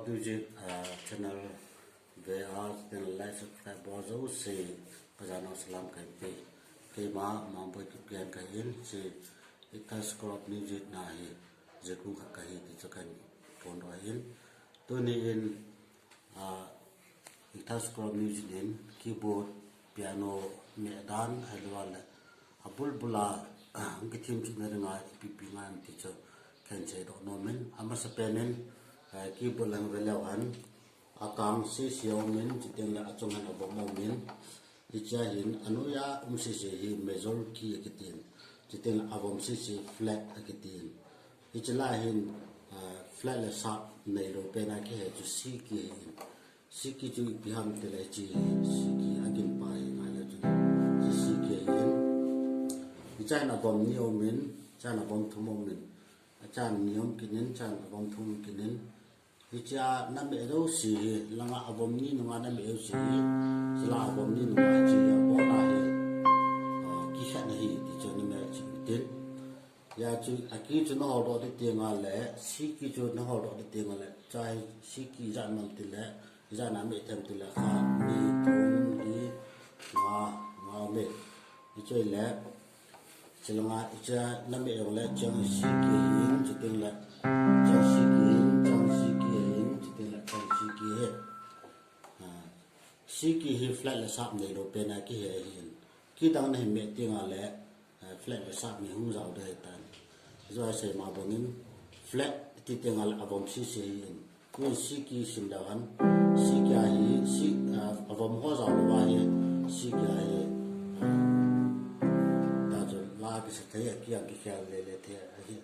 music channel về art then like subscribe bao dấu sẽ bây nó salam cái pe cái mà bây chụp cái in sẽ cái score music này giờ cũng cái thì cho cái phone rồi in tôi nên cái score music in keyboard piano mẹ đàn hay là abul bula cái team chúng ta ngay pp ngan thì cho khen chế độ nó mình ama sa penen keyboard lang velo han akang si siêu mình chỉ tiền là trong hàng bộ mông mình thì cha hin anuya si hi major key cái tiền chỉ tiền là avom si flat cái tiền thì chỉ là hin flat là sharp này rồi bên này cái chú si key chú bị ham thì lại chỉ si key agin pai ngay là chú si key hin thì cha là vòng nhiều mình cha là vòng thum mông mình cha nhiều kinin cha là vòng thum kinin thì cha năm mẹ đâu xí là ngã vòng ní ngã năm mẹ đâu xí là vòng ní ngã chỉ bỏ lại kí khát này thì cho nên là chỉ tiền ya chú aquí chú nó học được tiền ngã lẽ xí kí chú nó học được tiền ngã lẽ trai xí kí ra năm tiền lẽ ra năm mẹ thêm tiền lẽ khá mi thun đi ngã mẹ thì chơi lẽ chỉ là ngã cha năm mẹ đâu lẽ chẳng xí kí hiến chỉ tiền lẽ chẳng xí kí Siki hi flat la sap nei lo pe na ki he hin ki dang nei me tinga le flat la sap ni hung zau de tan zo se ma bongin flat ti tinga la avom si se hin ni siki sim da han siki a hi si avom ho zau lo wa hi siki a hi ta zo la ki se te ki a ki khal le the hi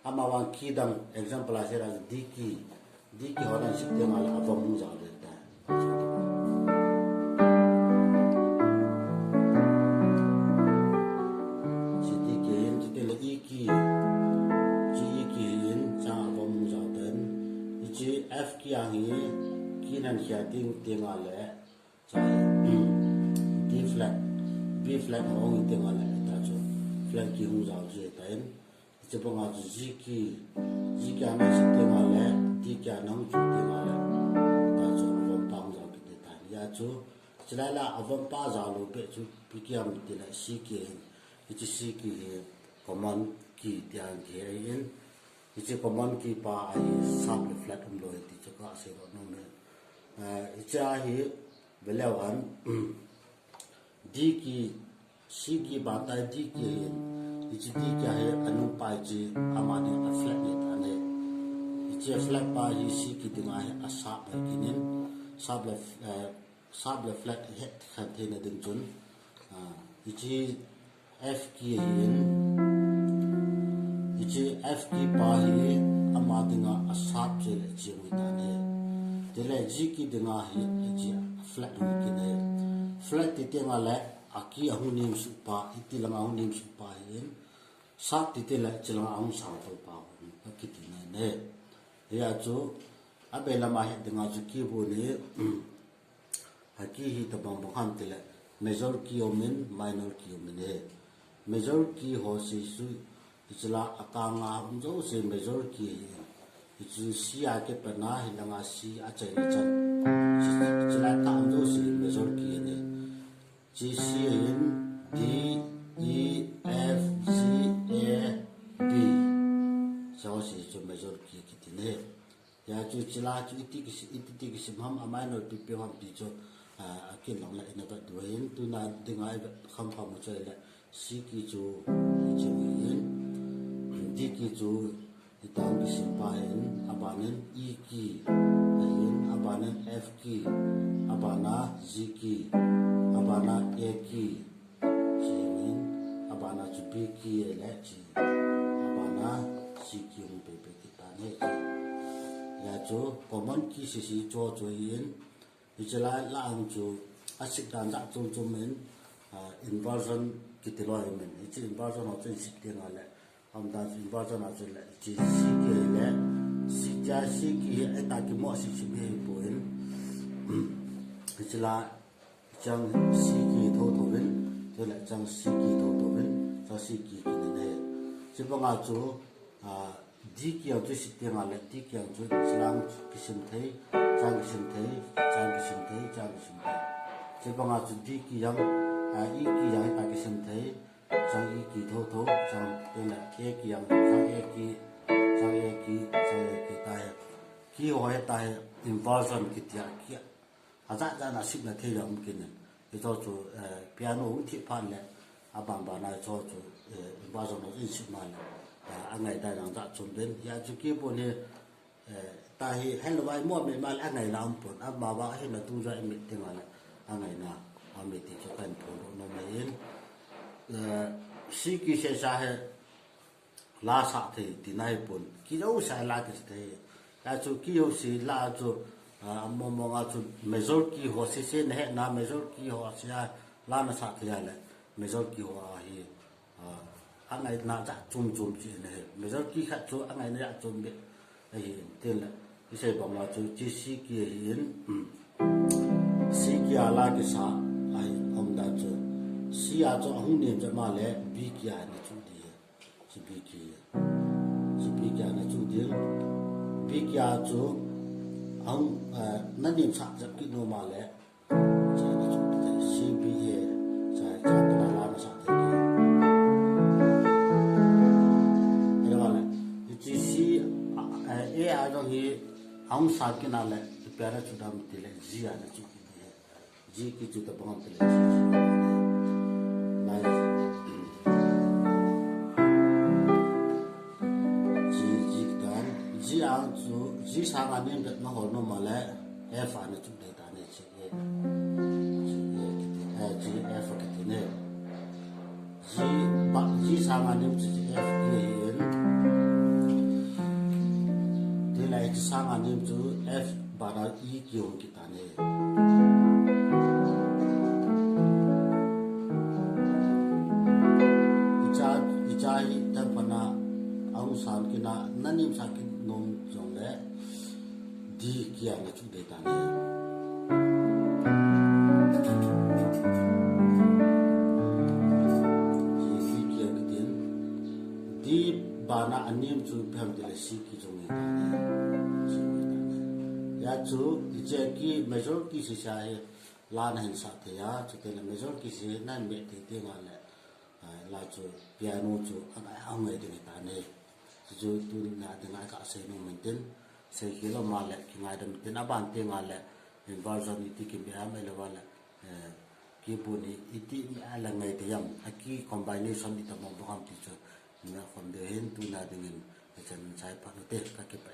ama wan ki dang example a se ra diki ho na si tinga la avom hung zau de ta F kia hi kinan kia ting ale chai D flat hong ting ale ta cho flat ki hu zao je tain che ponga G ki ana se ting ale D kia nang chu ting ale ta cho avom pa zao ki ta ya cho chala avom pa zao lo pe chu pi kia mi te la C ki chi C ki command ki tiang ki yin ichi command ki pa ai sub flat lo ti chaka se ro no me icha hi belawan d ki c ki ba ta d ki ichi d kya hai anu pa ji amani a flat ni ta ne ichi flat pa hi c ki dinga hai a sub kinin sub flat het khan the na ding chun ichi f ki hin ichi f ki pa hi amadinga asap je chi wi ta ne dele g ki dinga hi ichi flat wi ki ne flat ti te ngala aki ahunim su pa iti langa ahunim su pa hin sap ti te la chilanga ahun sa pa ki ti ne ya chu abela ma hi dinga chu ki bu ne haki hi ta bang bang te la major ki omen minor ki omen he major ki ho si su ichla akanga umzo se major ki ichu sia ke pana hilanga si a chai chan ichla ta umzo se major ki ne g c n d e f g a b so se chu major ki ki ne ya chu chila chu iti ki sim ham minor pi pe ham pi cho akin long la ina ba duin tu na dingai kham pham chai la si ki chu chu yin diki chu itang ki simpahin abanen e ki ayin abanen f ki abana z ki abana a ki jimin abana chu b ki le chi abana c ki um pe ki ta ne ya chu common ki si cho yin ichla la ang chu asik dan da chu men inversion ki te lo men ichi inversion ho chen sik te ngale हमदा इंवर्जन आ चले जी सी के ले सी जा सी की एता की मो सी बे बोइन पिछला जंग सी की थो बिन तो ले जंग सी की थो बिन तो सी की ने जे बंगा जो di kiang tu sit tiang ale di kiang tu silang kisim thei chang kisim thei chang kisim thei chang kisim thei che banga chu di kiang i kiang ta kisim thei chang i ki tho tho chang te la ke kiang chang e ki chang e ki chang e ki ta he ki ho he ta he inversion ki tia ki aza za na sit na thei yam kin e cho chu piano thi phan le abang ba na cho chu inversion no in sit ma le anh ngày ta đang dọn chuẩn đến ya chú kia bộ này ta hi hay là vài mua mình mà anh ngày làm bổn anh bà vợ hay là tu ra em tiếng là anh ngày nào anh mình thì cho cần bổn nó mới yên sĩ kỳ sẽ ra hay lá sạ thì nay bổn kỳ đâu sai lá cái gì ya chú kỳ đâu xí lá chú mong mong à chú mấy giờ kỳ họ sẽ này na mấy giờ kỳ họ sẽ lá nó sạ thì là mấy giờ kỳ họ hi anh ấy na dạ chung chuyện này bây giờ khi khách chỗ anh ấy na dạ chung biết thì tên là cái gì bảo mà chú chỉ sĩ kia hiện sĩ kia là cái啥ai ông đã chú sĩ à chú ông niệm cho mà lẽ bị kia này chú đi chỉ bị kia này chú đi bị kia chú ông nó niệm sát rất kỹ nó mà lẽ chỉ là chú đi sĩ bị cái cái là nó sát thế ai đó thì ông sát cái nào lại प्यारा चुटा में तेले जी आना चुकी है जी की चुटा बहुत तेले जी जी dan जी ang chu ji sang anh em nó hồi nó mà lại f anh chụp để ta này chị ji f cái này ji sang anh em chị f cái lại sang anh em chú F bà đã ý kiểu kita này icha ta pana ông san kina nanim sakin nom jong le di kia na chu de ta này di kia cái tiền di bà na anh em chú phèm de si ki jong ne ya chú iche ki major ki si cha hai lan han sa the ya chu te la major ki si na me te te nga le la chu piano chu ai ang ngai de ta ne chu tu na de nga ka se no maintain se ki lo ma le ki ngai dam te na ban te nga le inversion iti ki be am le wala ki bu ni iti ala ngai te yam aki combination ita mo bo ham ti chu na khom de hen tu na de ngin chen chai pa te ka ke pa